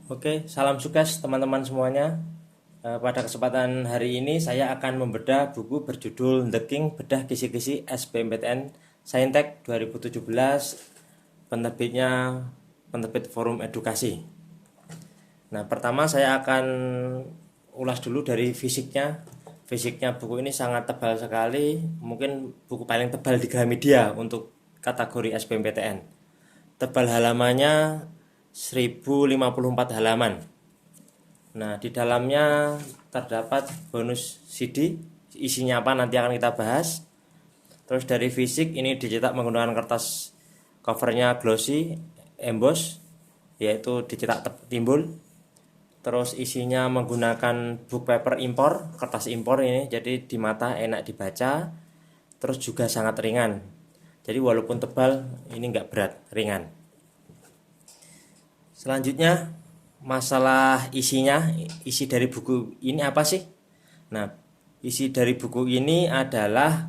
Oke, salam sukses teman-teman semuanya. Pada kesempatan hari ini saya akan membedah buku berjudul The King Bedah Kisi-Kisi SBMPTN Saintek 2017, penerbitnya penerbit Forum Edukasi. Nah, pertama saya akan ulas dulu dari fisiknya. Fisiknya buku ini sangat tebal sekali, mungkin buku paling tebal di Gramedia untuk kategori SBMPTN. Tebal halamannya 1054 halaman. Nah, di dalamnya terdapat bonus CD, isinya apa nanti akan kita bahas. Terus dari fisik ini dicetak menggunakan kertas covernya glossy, emboss, yaitu dicetak timbul. Terus isinya menggunakan book paper impor, kertas impor ini, jadi di mata enak dibaca. Terus juga sangat ringan. Jadi walaupun tebal, ini enggak berat, ringan. Selanjutnya masalah isinya, isi dari buku ini apa sih? Nah, isi dari buku ini adalah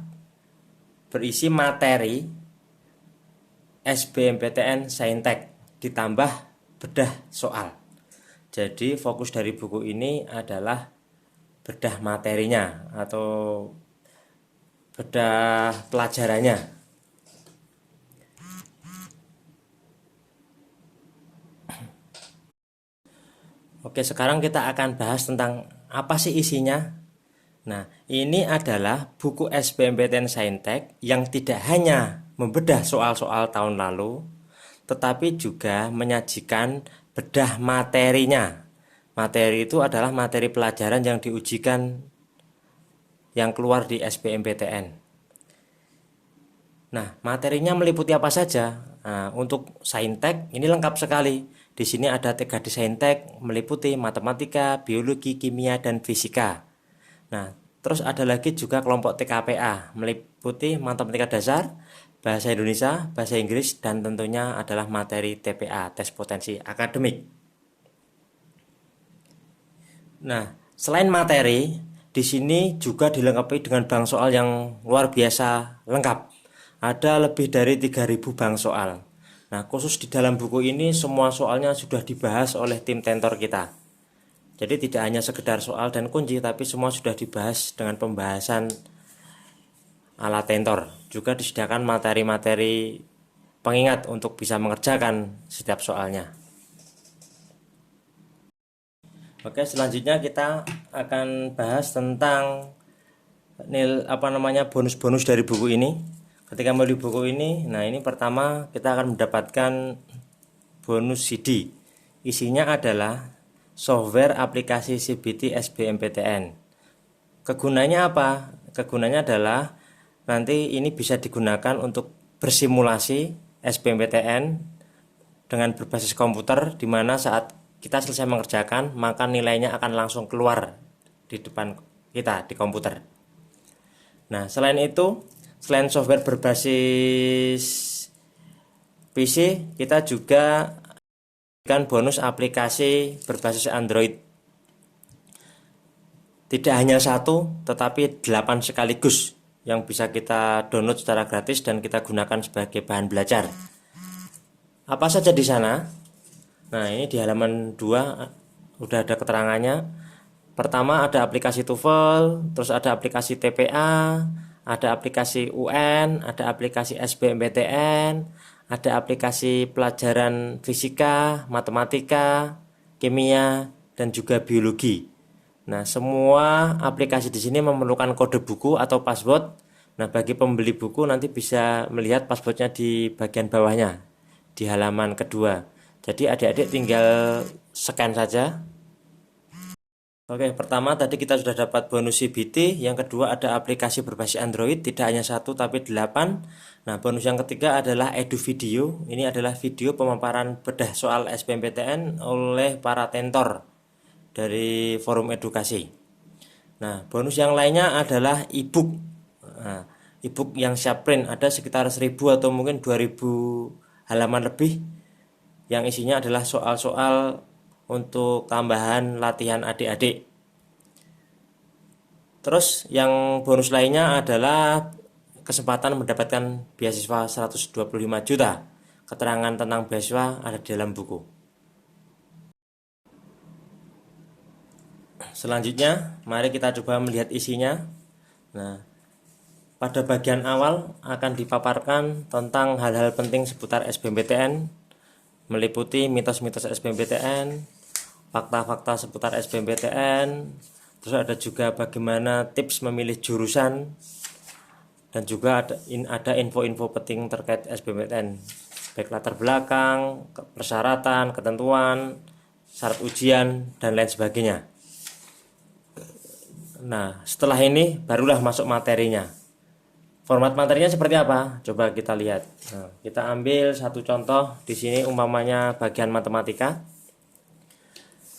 berisi materi SBMPTN Saintek ditambah bedah soal. Jadi fokus dari buku ini adalah bedah materinya atau bedah pelajarannya. Oke, sekarang kita akan bahas tentang apa sih isinya. Nah, ini adalah buku SBMPTN Saintek yang tidak hanya membedah soal-soal tahun lalu, tetapi juga menyajikan bedah materinya. Materi itu adalah materi pelajaran yang diujikan yang keluar di SBMPTN. Nah, materinya meliputi apa saja? Nah, untuk Saintek ini lengkap sekali. Di sini ada 3D Saintek meliputi matematika, biologi, kimia, dan fisika. Nah, terus ada lagi juga kelompok TKPA meliputi matematika dasar, bahasa Indonesia, bahasa Inggris, dan tentunya adalah materi TPA, tes potensi akademik. Nah, selain materi, di sini juga dilengkapi dengan bank soal yang luar biasa lengkap. Ada lebih dari 3.000 bank soal. Nah, khusus di dalam buku ini semua soalnya sudah dibahas oleh tim tentor kita. Jadi tidak hanya sekedar soal dan kunci, tapi semua sudah dibahas dengan pembahasan ala tentor. Juga disediakan materi-materi pengingat untuk bisa mengerjakan setiap soalnya. Oke, selanjutnya kita akan bahas tentang bonus-bonus dari buku ini. Ketika membeli buku ini, nah ini pertama kita akan mendapatkan bonus CD. Isinya adalah software aplikasi CBT SBMPTN. Kegunaannya apa? Kegunaannya adalah nanti ini bisa digunakan untuk bersimulasi SBMPTN dengan berbasis komputer, di mana saat kita selesai mengerjakan maka nilainya akan langsung keluar di depan kita di komputer. Nah, selain software berbasis PC, kita juga berikan bonus aplikasi berbasis Android. Tidak hanya satu, tetapi 8 sekaligus yang bisa kita download secara gratis dan kita gunakan sebagai bahan belajar. Apa saja di sana? Nah, ini di halaman 2 udah ada keterangannya. Pertama ada aplikasi TOEFL, terus ada aplikasi TPA, ada aplikasi UN, ada aplikasi SBMPTN, ada aplikasi pelajaran fisika, matematika, kimia, dan juga biologi. Nah, semua aplikasi di sini memerlukan kode buku atau password. Nah, bagi pembeli buku nanti bisa melihat passwordnya di bagian bawahnya, di halaman kedua. Jadi adik-adik tinggal scan saja. Oke, pertama tadi kita sudah dapat bonus CBT, yang kedua ada aplikasi berbasis Android, tidak hanya satu tapi 8. Nah, bonus yang ketiga adalah edu video. Ini adalah video pemaparan bedah soal SBMPTN oleh para tentor dari Forum Edukasi. Nah, bonus yang lainnya adalah ebook. Nah, ebook yang siap print ada sekitar 1.000 atau mungkin 2.000 halaman lebih, yang isinya adalah soal-soal untuk tambahan latihan adik-adik. Terus yang bonus lainnya adalah kesempatan mendapatkan beasiswa 125 juta. Keterangan tentang beasiswa ada di dalam buku. Selanjutnya, mari kita coba melihat isinya. Nah, pada bagian awal akan dipaparkan tentang hal-hal penting seputar SBMPTN, meliputi mitos-mitos SBMPTN, fakta-fakta seputar SBMPTN, terus ada juga bagaimana tips memilih jurusan, dan juga ada info-info penting terkait SBMPTN, baik latar belakang, persyaratan, ketentuan, syarat ujian, dan lain sebagainya. Nah, setelah ini barulah masuk materinya. Format materinya seperti apa? Coba kita lihat. Nah, kita ambil satu contoh di sini, umpamanya bagian matematika.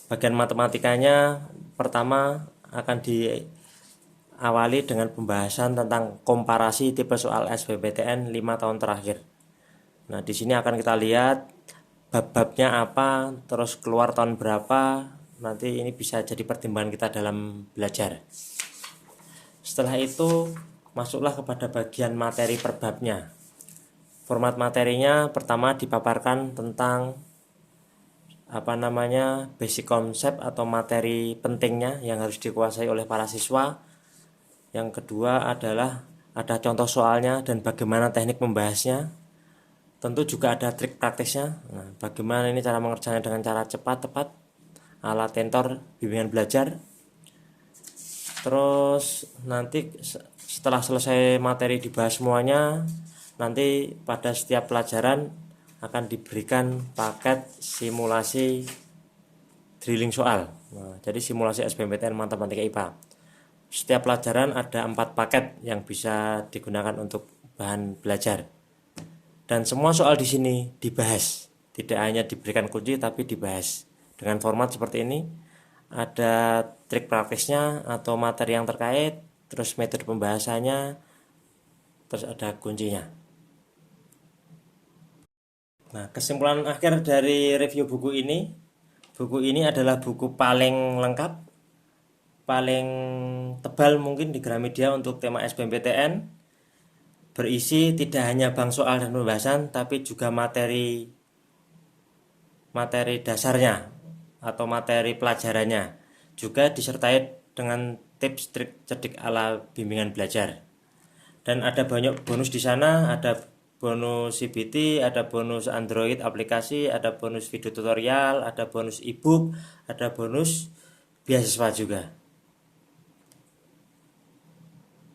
Bagian matematikanya pertama akan diawali dengan pembahasan tentang komparasi tipe soal SBMPTN 5 tahun terakhir. Nah, di sini akan kita lihat bab-babnya apa, terus keluar tahun berapa. Nanti ini bisa jadi pertimbangan kita dalam belajar. Setelah itu masuklah kepada bagian materi per babnya. Format materinya pertama dipaparkan tentang basic konsep atau materi pentingnya yang harus dikuasai oleh para siswa. Yang kedua adalah ada contoh soalnya dan bagaimana teknik membahasnya. Tentu juga ada trik praktisnya. Nah, bagaimana ini cara mengerjakannya dengan cara cepat, tepat, ala tentor bimbingan belajar. Terus nanti setelah selesai materi dibahas semuanya, nanti pada setiap pelajaran akan diberikan paket simulasi drilling soal. Nah, jadi simulasi SBMPTN Matematika IPA. Setiap pelajaran ada 4 paket yang bisa digunakan untuk bahan belajar. Dan semua soal di sini dibahas, tidak hanya diberikan kunci tapi dibahas dengan format seperti ini. Ada trik praktisnya atau materi yang terkait, terus metode pembahasannya, terus ada kuncinya. Nah, kesimpulan akhir dari review buku ini adalah buku paling lengkap, paling tebal mungkin di Gramedia untuk tema SBMPTN. Berisi tidak hanya bank soal dan pembahasan, tapi juga materi dasarnya atau materi pelajarannya. Juga disertai dengan tips trik cerdik ala bimbingan belajar. Dan ada banyak bonus di sana, ada bonus CBT, ada bonus Android aplikasi, ada bonus video tutorial, ada bonus ebook, ada bonus beasiswa juga.